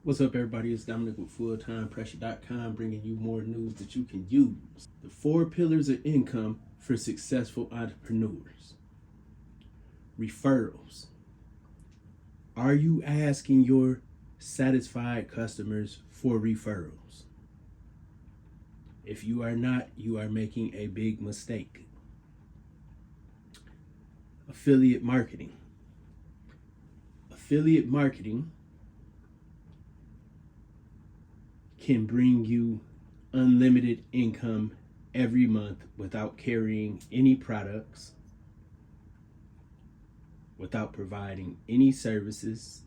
What's up, everybody? It's Dominic with fulltimepressure.com, bringing you more news that you can use. The 4 pillars of income for successful entrepreneurs. Referrals. Are you asking your satisfied customers for referrals? If you are not, you are making a big mistake. Affiliate marketing. Affiliate marketing can bring you unlimited income every month without carrying any products, without providing any services.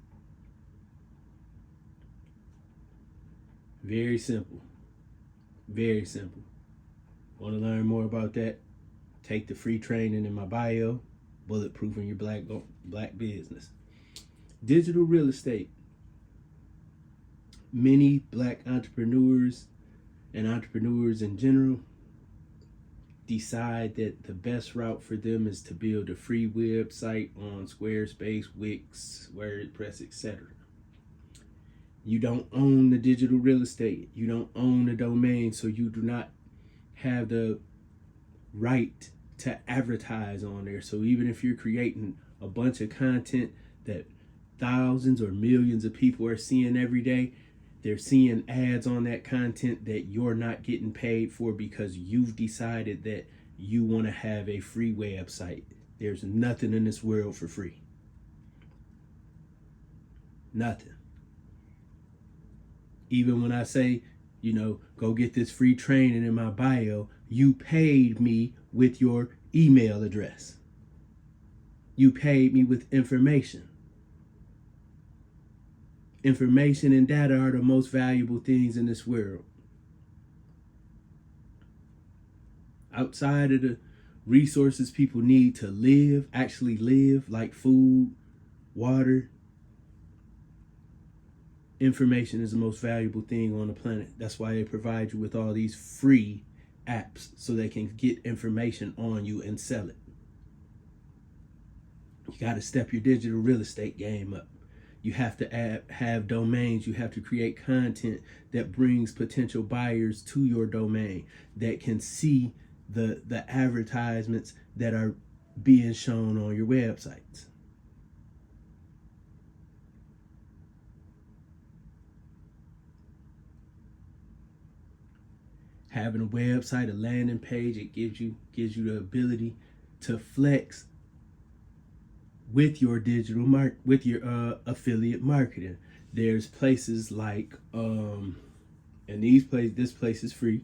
Very simple. Very simple. Want to learn more about that? Take the free training in my bio, Bulletproofing Your Black Business. Digital real estate. Many black entrepreneurs and entrepreneurs in general decide that the best route for them is to build a free website on Squarespace, Wix, WordPress, etc. You don't own the digital real estate. You don't own the domain, so you do not have the right to advertise on there. So even if you're creating a bunch of content that thousands or millions of people are seeing every day, they're seeing ads on that content that you're not getting paid for because you've decided that you want to have a free website. There's nothing in this world for free. Nothing. Even when I say, go get this free training in my bio, you paid me with your email address. You paid me with information. Information and data are the most valuable things in this world. Outside of the resources people need to actually live, like food, water, information is the most valuable thing on the planet. That's why they provide you with all these free apps so they can get information on you and sell it. You got to step your digital real estate game up. You have to have domains. You have to create content that brings potential buyers to your domain that can see the advertisements that are being shown on your websites. Having a website, a landing page, it gives you the ability to flex with your affiliate marketing. There's places like and this place is free.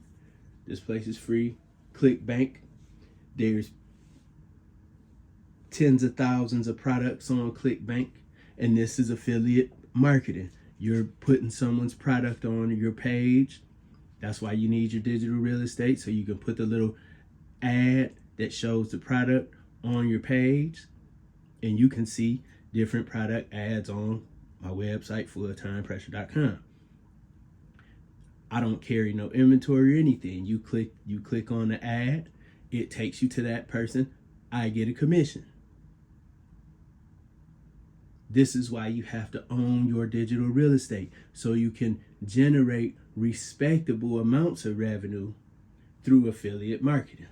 This place is free. ClickBank. There's tens of thousands of products on ClickBank, and this is affiliate marketing. You're putting someone's product on your page. That's why you need your digital real estate, so you can put the little ad that shows the product on your page, and you can see different product ads on my website, fulltimepressure.com. I don't carry no inventory or anything. You click on the ad, it takes you to that person. I get a commission. This is why you have to own your digital real estate, so you can generate respectable amounts of revenue through affiliate marketing.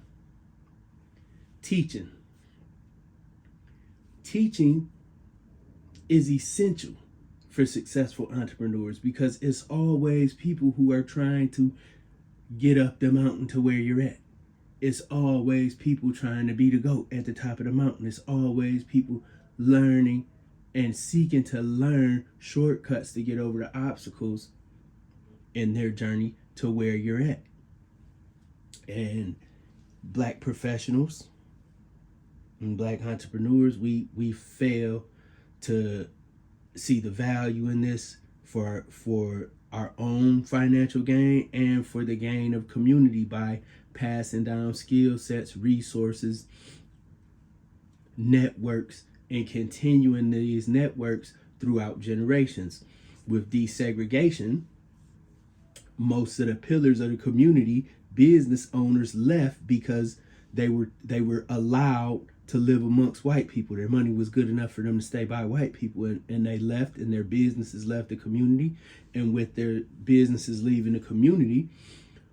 Teaching is essential for successful entrepreneurs because it's always people who are trying to get up the mountain to where you're at. It's always people trying to be the GOAT at the top of the mountain. It's always people learning and seeking to learn shortcuts to get over the obstacles in their journey to where you're at. And black professionals and black entrepreneurs, we fail to see the value in this for our own financial gain and for the gain of community by passing down skill sets, resources, networks, and continuing these networks throughout generations. With desegregation, most of the pillars of the community, business owners left because they were allowed to live amongst white people. Their money was good enough for them to stay by white people, and they left, and their businesses left the community. And with their businesses leaving the community,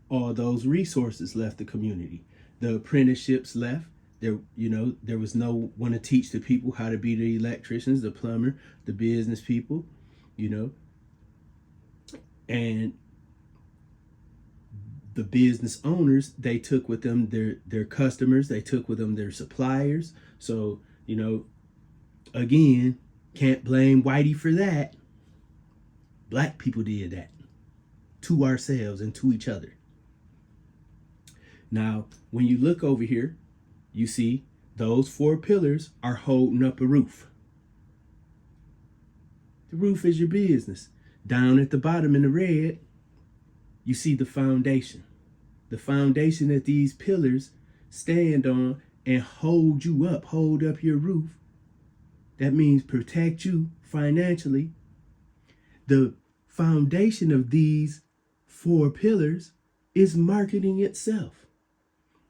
all those resources left the community. The apprenticeships left. There was no one to teach the people how to be the electricians, the plumber, the business people, and the business owners, they took with them their customers, they took with them their suppliers. So, again, can't blame Whitey for that. Black people did that to ourselves and to each other. Now, when you look over here, you see those 4 pillars are holding up a roof. The roof is your business. Down at the bottom in the red, you see the foundation. The foundation that these pillars stand on and hold you up, hold up your roof. That means protect you financially. The foundation of these 4 pillars is marketing itself.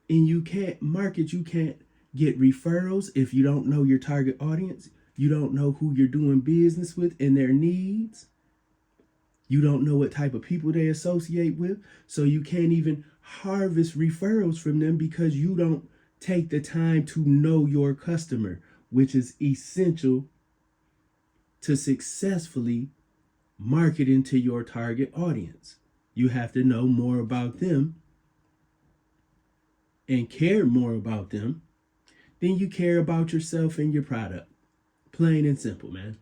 And you can't market, you can't get referrals if you don't know your target audience. You don't know who you're doing business with and their needs. You don't know what type of people they associate with. So you can't even harvest referrals from them because you don't take the time to know your customer, which is essential to successfully marketing to your target audience. You have to know more about them and care more about them than you care about yourself and your product. Plain and simple, man.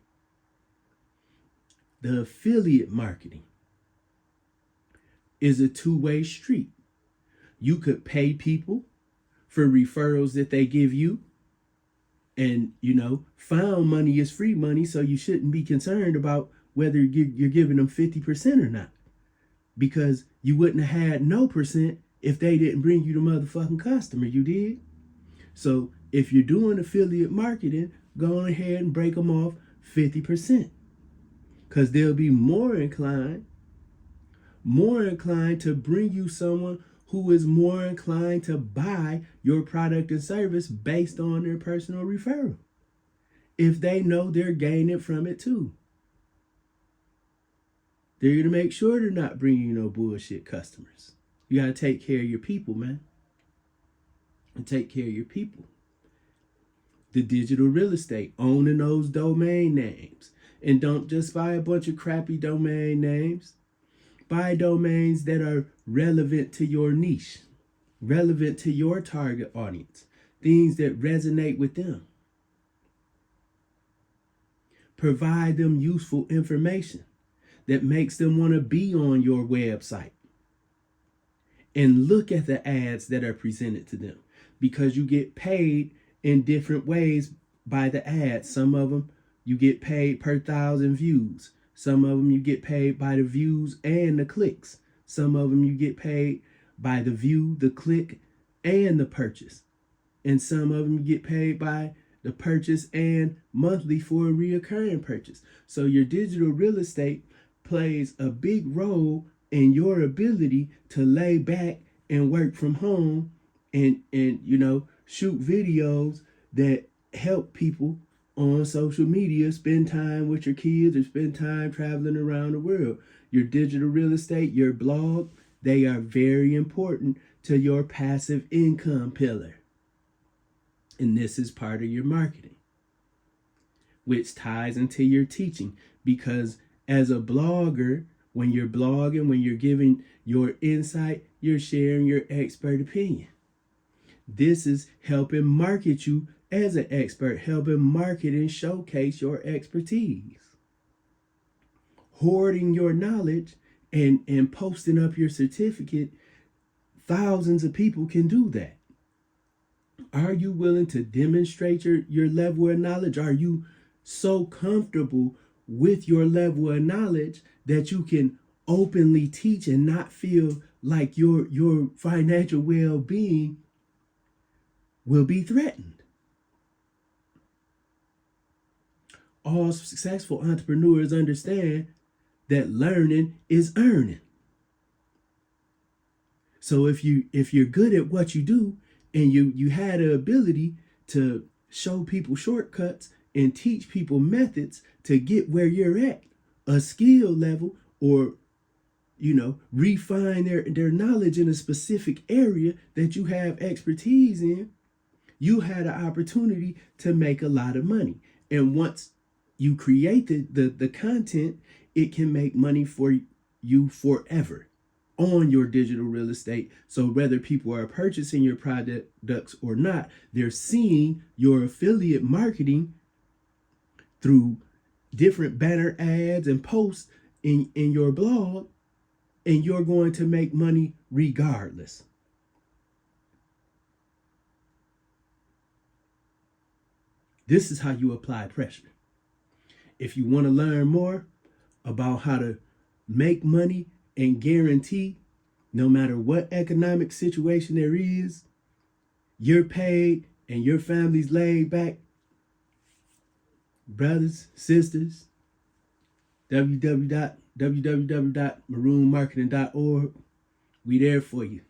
The affiliate marketing is a two-way street. You could pay people for referrals that they give you. And, found money is free money, so you shouldn't be concerned about whether you're giving them 50% or not. Because you wouldn't have had no percent if they didn't bring you the motherfucking customer, you did? So if you're doing affiliate marketing, go on ahead and break them off 50%. Because they'll be more inclined to bring you someone who is more inclined to buy your product and service based on their personal referral, if they know they're gaining from it too. They're going to make sure they're not bringing you no bullshit customers. You got to take care of your people, man. And take care of your people. The digital real estate, owning those domain names. And don't just buy a bunch of crappy domain names. Buy domains that are relevant to your niche, relevant to your target audience, things that resonate with them. Provide them useful information that makes them want to be on your website. And look at the ads that are presented to them, because you get paid in different ways by the ads. Some of them you get paid per 1,000 views. Some of them you get paid by the views and the clicks. Some of them you get paid by the view, the click, and the purchase. And some of them you get paid by the purchase and monthly for a reoccurring purchase. So your digital real estate plays a big role in your ability to lay back and work from home and shoot videos that help people on social media, spend time with your kids or spend time traveling around the world. Your digital real estate, your blog, they are very important to your passive income pillar. And this is part of your marketing, which ties into your teaching, because as a blogger, when you're blogging, when you're giving your insight, you're sharing your expert opinion. This is helping market you as an expert, helping market and showcase your expertise. Hoarding your knowledge and posting up your certificate, thousands of people can do that. Are you willing to demonstrate your level of knowledge? Are you so comfortable with your level of knowledge that you can openly teach and not feel like your financial well-being will be threatened? All successful entrepreneurs understand that learning is earning. So if you're good at what you do and you had the ability to show people shortcuts and teach people methods to get where you're at, a skill level, or refine their knowledge in a specific area that you have expertise in, you had an opportunity to make a lot of money. And once you create the content, it can make money for you forever on your digital real estate. So whether people are purchasing your products or not, they're seeing your affiliate marketing through different banner ads and posts in your blog, and you're going to make money regardless. This is how you apply pressure. If you want to learn more about how to make money and guarantee, no matter what economic situation there is, you're paid and your family's laid back, brothers, sisters, www.maroonmarketing.org. We there for you.